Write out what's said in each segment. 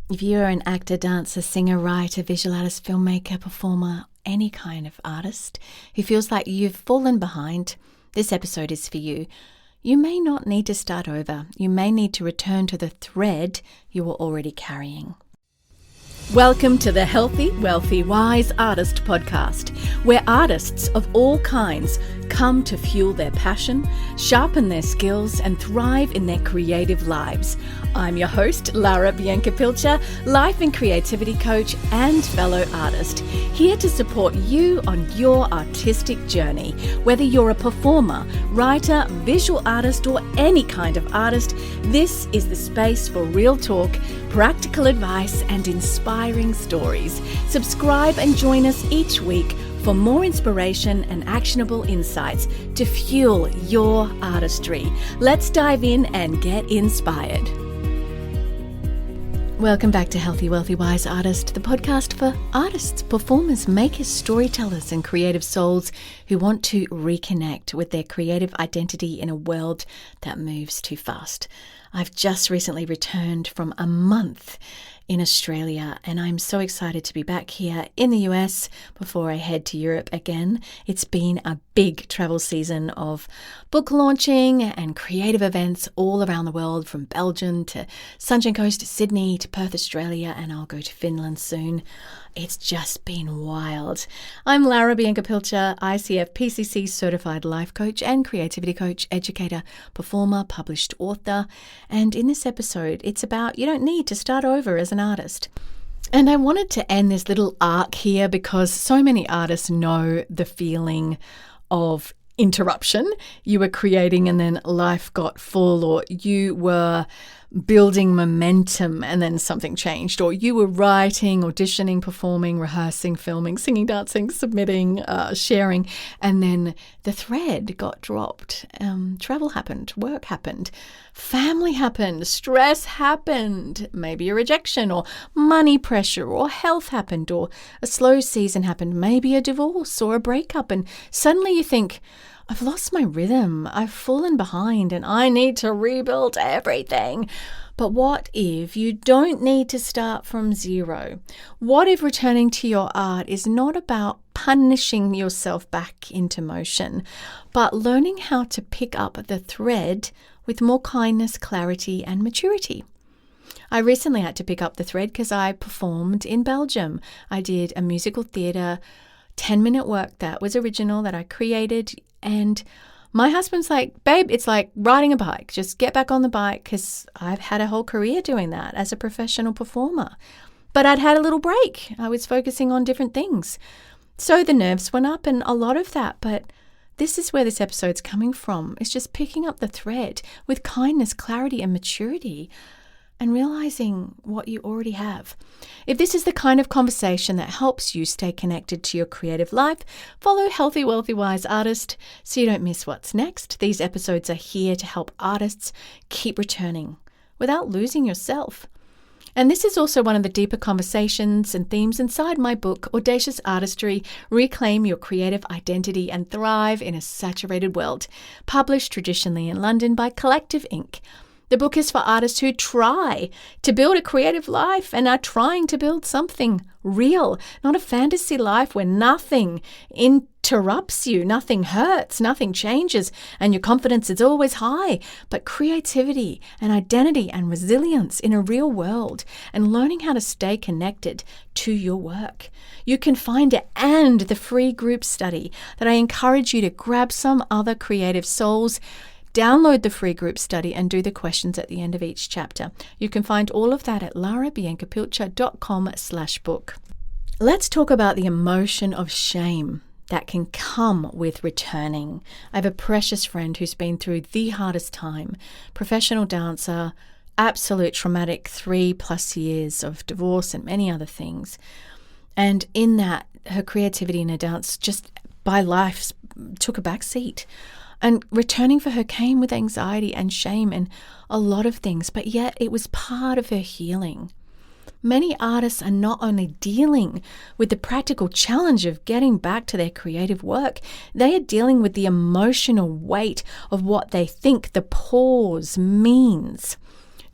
If you're an actor, dancer, singer, writer, visual artist, filmmaker, performer, any kind of artist who feels like you've fallen behind, this episode is for you. You may not need to start over. You may need to return to the thread you were already carrying. Welcome to the Healthy, Wealthy, Wise Artist podcast, where artists of all kinds come to fuel their passion, sharpen their skills, and thrive in their creative lives. I'm your host, Lara Pilcher, life and creativity coach and fellow artist, here to support you on your artistic journey. Whether you're a performer, writer, visual artist, or any kind of artist, this is the space for real talk, practical advice, and inspiring stories. Subscribe and join us each week for more inspiration and actionable insights to fuel your artistry. Let's dive in and get inspired. Welcome back to Healthy, Wealthy, Wise Artist, the podcast for artists, performers, makers, storytellers, and creative souls who want to reconnect with their creative identity in a world that moves too fast. I've just recently returned from a month in Australia, and I'm so excited to be back here in the US before I head to Europe again. It's been a big travel season of book launching and creative events all around the world, from Belgium to Sunshine Coast to Sydney to Perth, Australia, and I'll go to Finland soon. It's just been wild. I'm Lara Pilcher, ICF PCC certified life coach and creativity coach, educator, performer, published author. And in this episode, it's about you don't need to start over as an artist. And I wanted to end this little arc here because so many artists know the feeling of interruption. You were creating and then life got full, or you were building momentum and then something changed, or you were writing, auditioning, performing, rehearsing, filming, singing, dancing, submitting, sharing, and then the thread got dropped. Travel happened, work happened, family happened, stress happened, maybe a rejection or money pressure or health happened, or a slow season happened, maybe a divorce or a breakup, and suddenly you think, I've lost my rhythm, I've fallen behind, and I need to rebuild everything. But what if you don't need to start from zero? What if returning to your art is not about punishing yourself back into motion, but learning how to pick up the thread with more kindness, clarity, and maturity? I recently had to pick up the thread because I performed in Belgium. I did a musical theatre 10-minute work that was original that I created, and my husband's like, babe, it's like riding a bike. Just get back on the bike, because I've had a whole career doing that as a professional performer. But I'd had a little break. I was focusing on different things. So the nerves went up and a lot of that. But this is where this episode's coming from. It's just picking up the thread with kindness, clarity, and maturity, and realizing what you already have. If this is the kind of conversation that helps you stay connected to your creative life, follow Healthy, Wealthy, Wise Artist so you don't miss what's next. These episodes are here to help artists keep returning without losing yourself. And this is also one of the deeper conversations and themes inside my book, Audacious Artistry, Reclaim Your Creative Identity and Thrive in a Saturated World, published traditionally in London by Collective Inc. The book is for artists who try to build a creative life and are trying to build something real, not a fantasy life where nothing interrupts you, nothing hurts, nothing changes, and your confidence is always high, but creativity and identity and resilience in a real world, and learning how to stay connected to your work. You can find it and the free group study that I encourage you to grab some other creative souls. Download the free group study and do the questions at the end of each chapter. You can find all of that at larabiancapilcher.com/book. Let's talk about the emotion of shame that can come with returning. I have a precious friend who's been through the hardest time, professional dancer, absolute traumatic 3+ years of divorce and many other things. And in that, her creativity in her dance just by life took a back seat. And returning for her came with anxiety and shame and a lot of things, but yet it was part of her healing. Many artists are not only dealing with the practical challenge of getting back to their creative work, they are dealing with the emotional weight of what they think the pause means.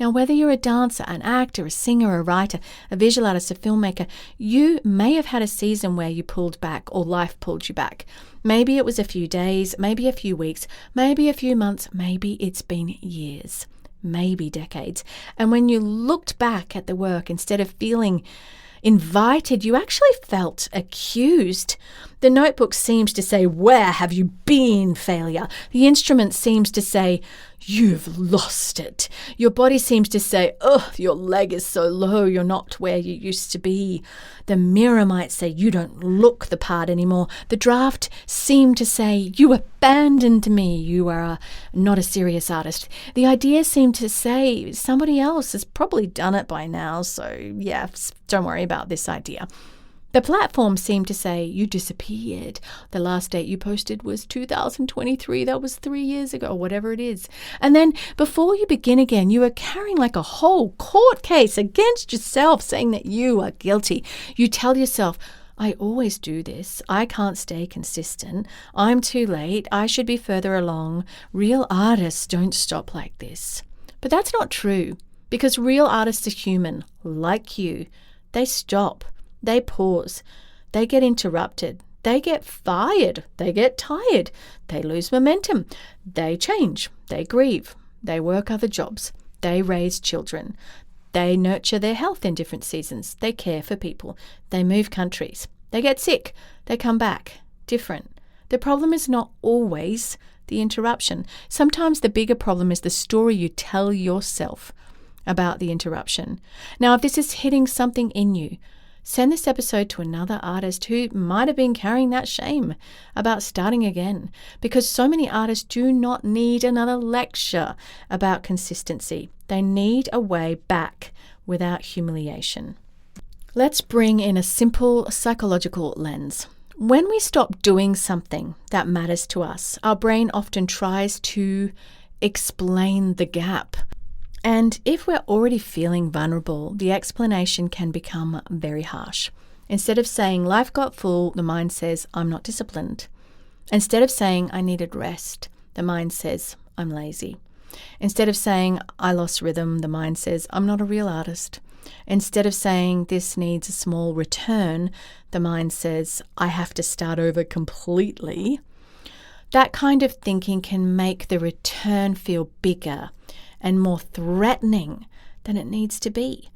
Now, whether you're a dancer, an actor, a singer, a writer, a visual artist, a filmmaker, you may have had a season where you pulled back or life pulled you back. Maybe it was a few days, maybe a few weeks, maybe a few months, maybe it's been years, maybe decades. And when you looked back at the work, instead of feeling invited, you actually felt accused. The notebook seems to say, "Where have you been, failure?" The instrument seems to say, "You've lost it." Your body seems to say, "Oh, your leg is so low, you're not where you used to be." The mirror might say, "You don't look the part anymore." The draft seemed to say, "You abandoned me, you are not a serious artist." The idea seemed to say, "Somebody else has probably done it by now, so yeah, don't worry about this idea." The platform seemed to say, "You disappeared. The last date you posted was 2023. That was 3 years ago," whatever it is. And then before you begin again, you are carrying like a whole court case against yourself, saying that you are guilty. You tell yourself, "I always do this. I can't stay consistent. I'm too late. I should be further along. Real artists don't stop like this." But that's not true, because real artists are human, like you. They stop. They pause, they get interrupted, they get fired, they get tired, they lose momentum, they change, they grieve, they work other jobs, they raise children, they nurture their health in different seasons, they care for people, they move countries, they get sick, they come back, different. The problem is not always the interruption. Sometimes the bigger problem is the story you tell yourself about the interruption. Now, if this is hitting something in you, send this episode to another artist who might have been carrying that shame about starting again, because so many artists do not need another lecture about consistency. They need a way back without humiliation. Let's bring in a simple psychological lens. When we stop doing something that matters to us, our brain often tries to explain the gap. And if we're already feeling vulnerable, the explanation can become very harsh. Instead of saying, "Life got full," the mind says, "I'm not disciplined." Instead of saying, "I needed rest," the mind says, "I'm lazy." Instead of saying, "I lost rhythm," the mind says, "I'm not a real artist." Instead of saying, "This needs a small return," the mind says, "I have to start over completely." That kind of thinking can make the return feel bigger and more threatening than it needs to be.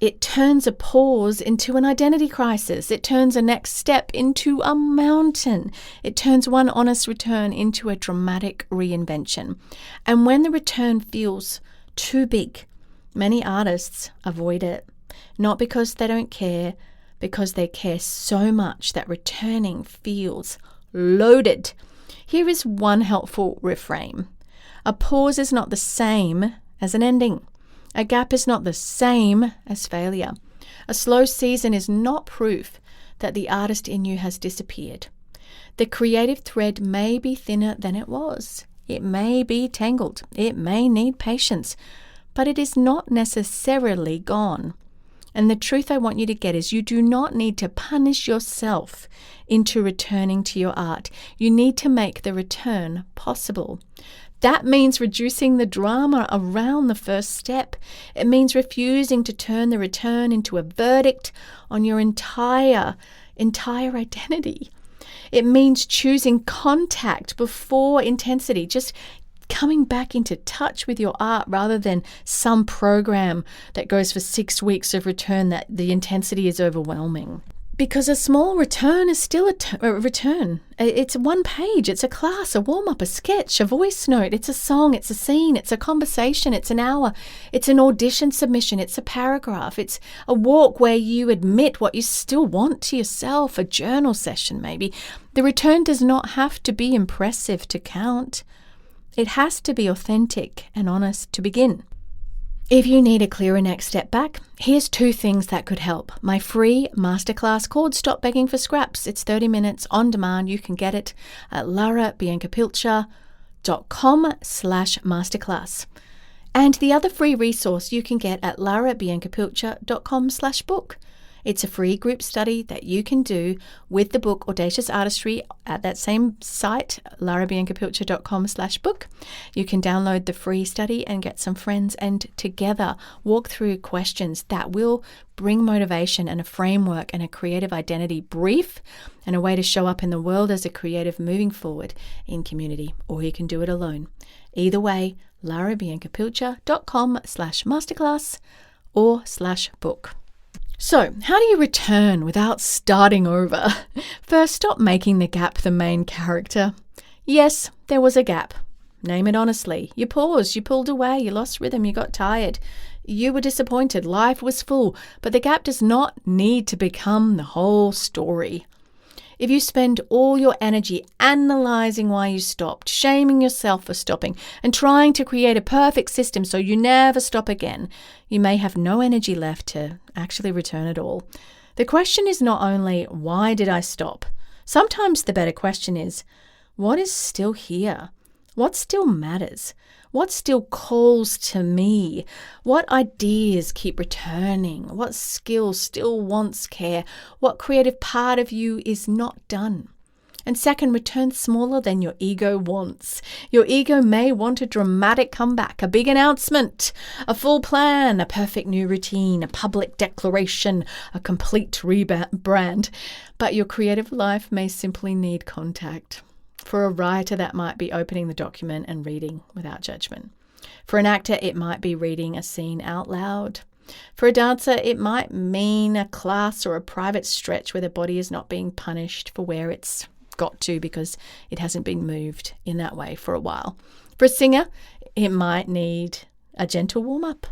It turns a pause into an identity crisis. It turns a next step into a mountain. It turns one honest return into a dramatic reinvention. And when the return feels too big, many artists avoid it. Not because they don't care, because they care so much that returning feels loaded. Here is one helpful reframe. A pause is not the same as an ending. A gap is not the same as failure. A slow season is not proof that the artist in you has disappeared. The creative thread may be thinner than it was. It may be tangled. It may need patience, but it is not necessarily gone. And the truth I want you to get is you do not need to punish yourself into returning to your art. You need to make the return possible. That means reducing the drama around the first step. It means refusing to turn the return into a verdict on your entire identity. It means choosing contact before intensity, just coming back into touch with your art rather than some program that goes for 6 weeks of return that the intensity is overwhelming. Because a small return is still a return. It's one page, it's a class, a warm-up, a sketch, a voice note, it's a song, it's a scene, it's a conversation, it's an hour, it's an audition submission, it's a paragraph, it's a walk where you admit what you still want to yourself, a journal session maybe. The return does not have to be impressive to count. It has to be authentic and honest to begin. If you need a clearer next step back, here's 2 things that could help. My free masterclass called Stop Begging for Scraps. It's 30 minutes on demand. You can get it at larabiancapilcher.com/masterclass. And the other free resource you can get at larabiancapilcher.com/book. It's a free group study that you can do with the book Audacious Artistry at that same site, larabiancapilcher.com/book. You can download the free study and get some friends and together walk through questions that will bring motivation and a framework and a creative identity brief and a way to show up in the world as a creative moving forward in community, or you can do it alone. Either way, larabiancapilcher.com/masterclass or /book. So, how do you return without starting over? First, stop making the gap the main character. Yes, there was a gap. Name it honestly. You paused, you pulled away, you lost rhythm, you got tired. You were disappointed, life was full, but the gap does not need to become the whole story. If you spend all your energy analyzing why you stopped, shaming yourself for stopping, and trying to create a perfect system so you never stop again, you may have no energy left to actually return at all. The question is not only, why did I stop? Sometimes the better question is, what is still here? What still matters? What still calls to me? What ideas keep returning? What skill still wants care? What creative part of you is not done? And second, return smaller than your ego wants. Your ego may want a dramatic comeback, a big announcement, a full plan, a perfect new routine, a public declaration, a complete rebrand. But your creative life may simply need contact. For a writer, that might be opening the document and reading without judgment. For an actor, it might be reading a scene out loud. For a dancer, it might mean a class or a private stretch where the body is not being punished for where it's got to because it hasn't been moved in that way for a while. For a singer, it might need a gentle warm-up.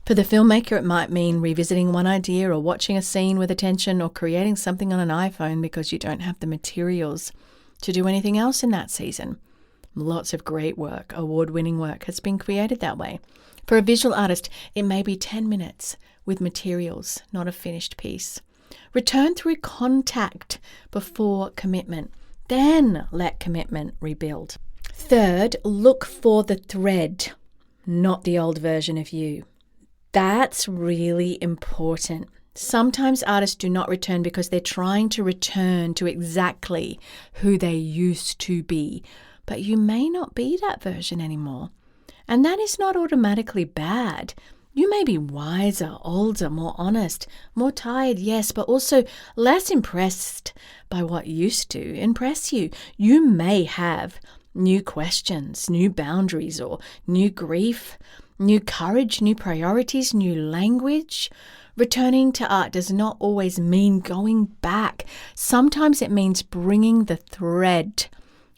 For the filmmaker, it might mean revisiting one idea or watching a scene with attention or creating something on an iPhone because you don't have the materials to do anything else in that season. Lots of great work, award-winning work, has been created that way. For a visual artist, it may be 10 minutes with materials, not a finished piece. Return through contact before commitment. Then let commitment rebuild. Third, look for the thread, not the old version of you. That's really important. Sometimes artists do not return because they're trying to return to exactly who they used to be. But you may not be that version anymore. And that is not automatically bad. You may be wiser, older, more honest, more tired, yes, but also less impressed by what used to impress you. You may have new questions, new boundaries, or new grief, new courage, new priorities, new language. Returning to art does not always mean going back. Sometimes it means bringing the thread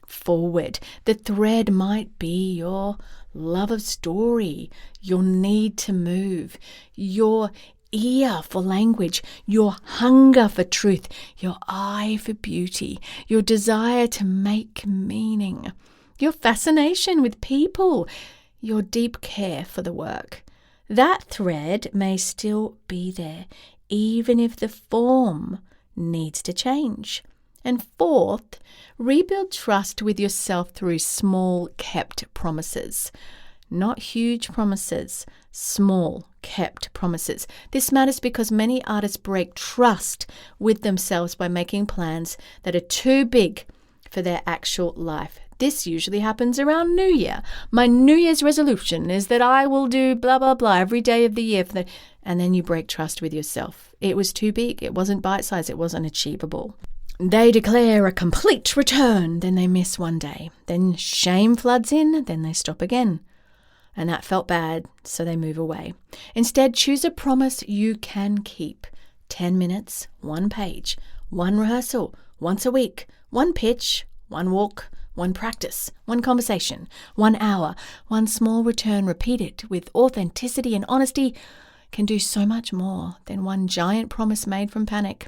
forward. The thread might be your love of story, your need to move, your ear for language, your hunger for truth, your eye for beauty, your desire to make meaning, your fascination with people, your deep care for the work. That thread may still be there, even if the form needs to change. And fourth, rebuild trust with yourself through small, kept promises. Not huge promises, small, kept promises. This matters because many artists break trust with themselves by making plans that are too big for their actual life. This usually happens around New Year. My New Year's resolution is that I will do blah, blah, blah every day of the year. And then you break trust with yourself. It was too big. It wasn't bite-sized. It wasn't achievable. They declare a complete return. Then they miss one day. Then shame floods in. Then they stop again. And that felt bad, so they move away. Instead, choose a promise you can keep. 10 minutes, 1 page, 1 rehearsal, once a week, 1 pitch, 1 walk, 1 practice, 1 conversation, 1 hour, 1 small return repeated with authenticity and honesty can do so much more than 1 giant promise made from panic.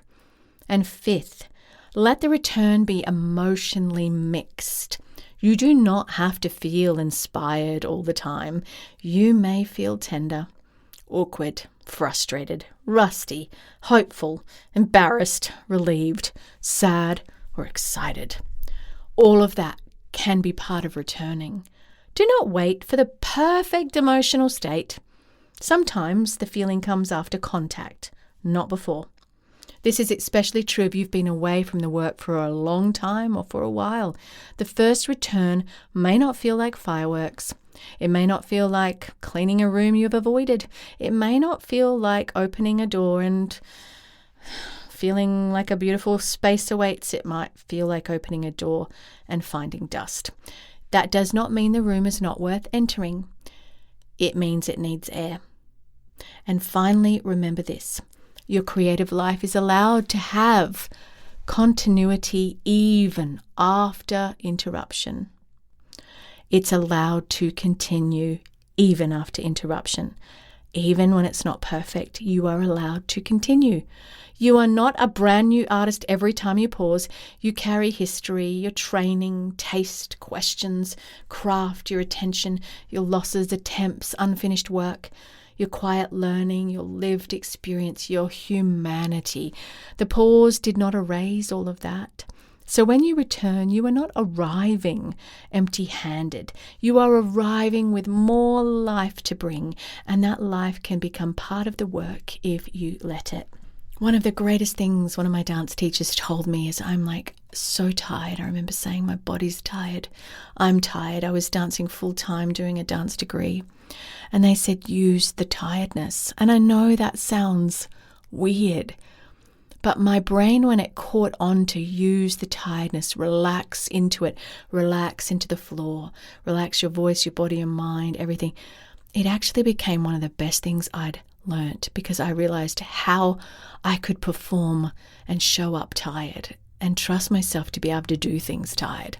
And fifth, let the return be emotionally mixed. You do not have to feel inspired all the time. You may feel tender, awkward, frustrated, rusty, hopeful, embarrassed, relieved, sad, or excited. All of that can be part of returning. Do not wait for the perfect emotional state. Sometimes the feeling comes after contact, not before. This is especially true if you've been away from the work for a long time or for a while. The first return may not feel like fireworks. It may not feel like cleaning a room you've avoided. It may not feel like opening a door and feeling like a beautiful space awaits. It might feel like opening a door and finding dust. That does not mean the room is not worth entering. It means it needs air. And finally, remember this. Your creative life is allowed to have continuity even after interruption. It's allowed to continue even after interruption. Even when it's not perfect, you are allowed to continue. You are not a brand new artist every time you pause. You carry history, your training, taste, questions, craft, your attention, your losses, attempts, unfinished work, your quiet learning, your lived experience, your humanity. The pause did not erase all of that. So when you return, you are not arriving empty-handed. You are arriving with more life to bring, and that life can become part of the work if you let it. One of the greatest things one of my dance teachers told me is I'm like so tired. I remember saying my body's tired. I'm tired. I was dancing full-time doing a dance degree. And they said, use the tiredness. And I know that sounds weird. But my brain, when it caught on to use the tiredness, relax into it, relax into the floor, relax your voice, your body, your mind, everything, it actually became one of the best things I'd learnt because I realized how I could perform and show up tired and trust myself to be able to do things tired.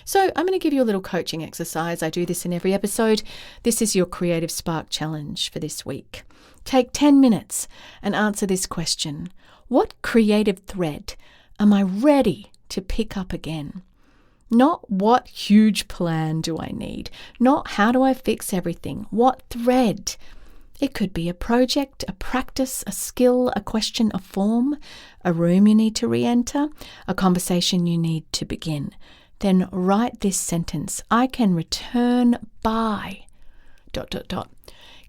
So I'm going to give you a little coaching exercise. I do this in every episode. This is your Creative Spark Challenge for this week. Take 10 minutes and answer this question. What creative thread am I ready to pick up again? Not what huge plan do I need? Not how do I fix everything? What thread? It could be a project, a practice, a skill, a question, a form, a room you need to re-enter, a conversation you need to begin. Then write this sentence. I can return by ...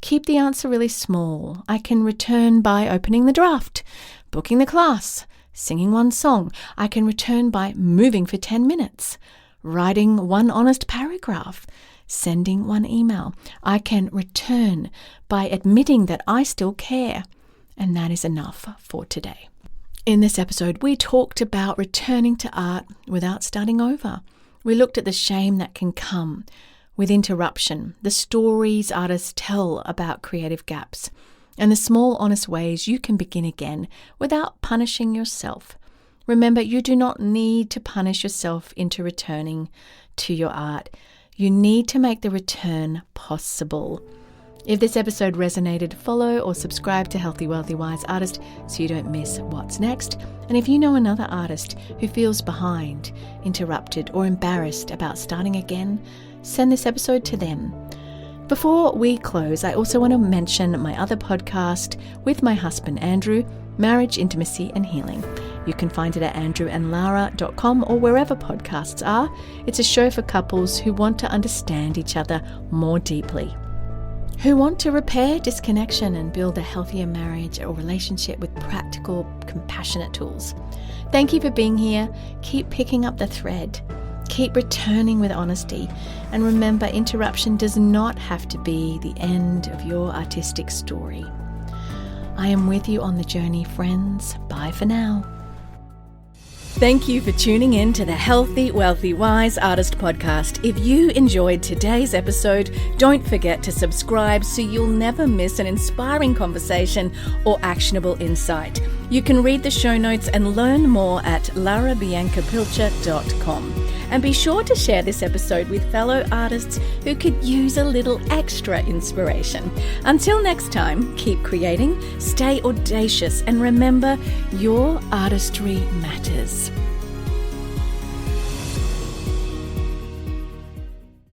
Keep the answer really small. I can return by opening the draft, booking the class, singing one song. I can return by moving for 10 minutes, writing one honest paragraph, sending one email. I can return by admitting that I still care. And that is enough for today. In this episode, we talked about returning to art without starting over. We looked at the shame that can come with interruption, the stories artists tell about creative gaps, and the small, honest ways you can begin again without punishing yourself. Remember, you do not need to punish yourself into returning to your art. You need to make the return possible. If this episode resonated, follow or subscribe to Healthy, Wealthy, Wise Artist so you don't miss what's next. And if you know another artist who feels behind, interrupted, or embarrassed about starting again, send this episode to them. Before we close, I also want to mention my other podcast with my husband, Andrew, Marriage, Intimacy and Healing. You can find it at andrewandlara.com or wherever podcasts are. It's a show for couples who want to understand each other more deeply, who want to repair disconnection and build a healthier marriage or relationship with practical, compassionate tools. Thank you for being here. Keep picking up the thread. Keep returning with honesty. And remember, interruption does not have to be the end of your artistic story. I am with you on the journey, friends. Bye for now. Thank you for tuning in to the Healthy, Wealthy, Wise Artist podcast. If you enjoyed today's episode, don't forget to subscribe so you'll never miss an inspiring conversation or actionable insight. You can read the show notes and learn more at larabiancapilcher.com. And be sure to share this episode with fellow artists who could use a little extra inspiration. Until next time, keep creating, stay audacious, and remember, your artistry matters.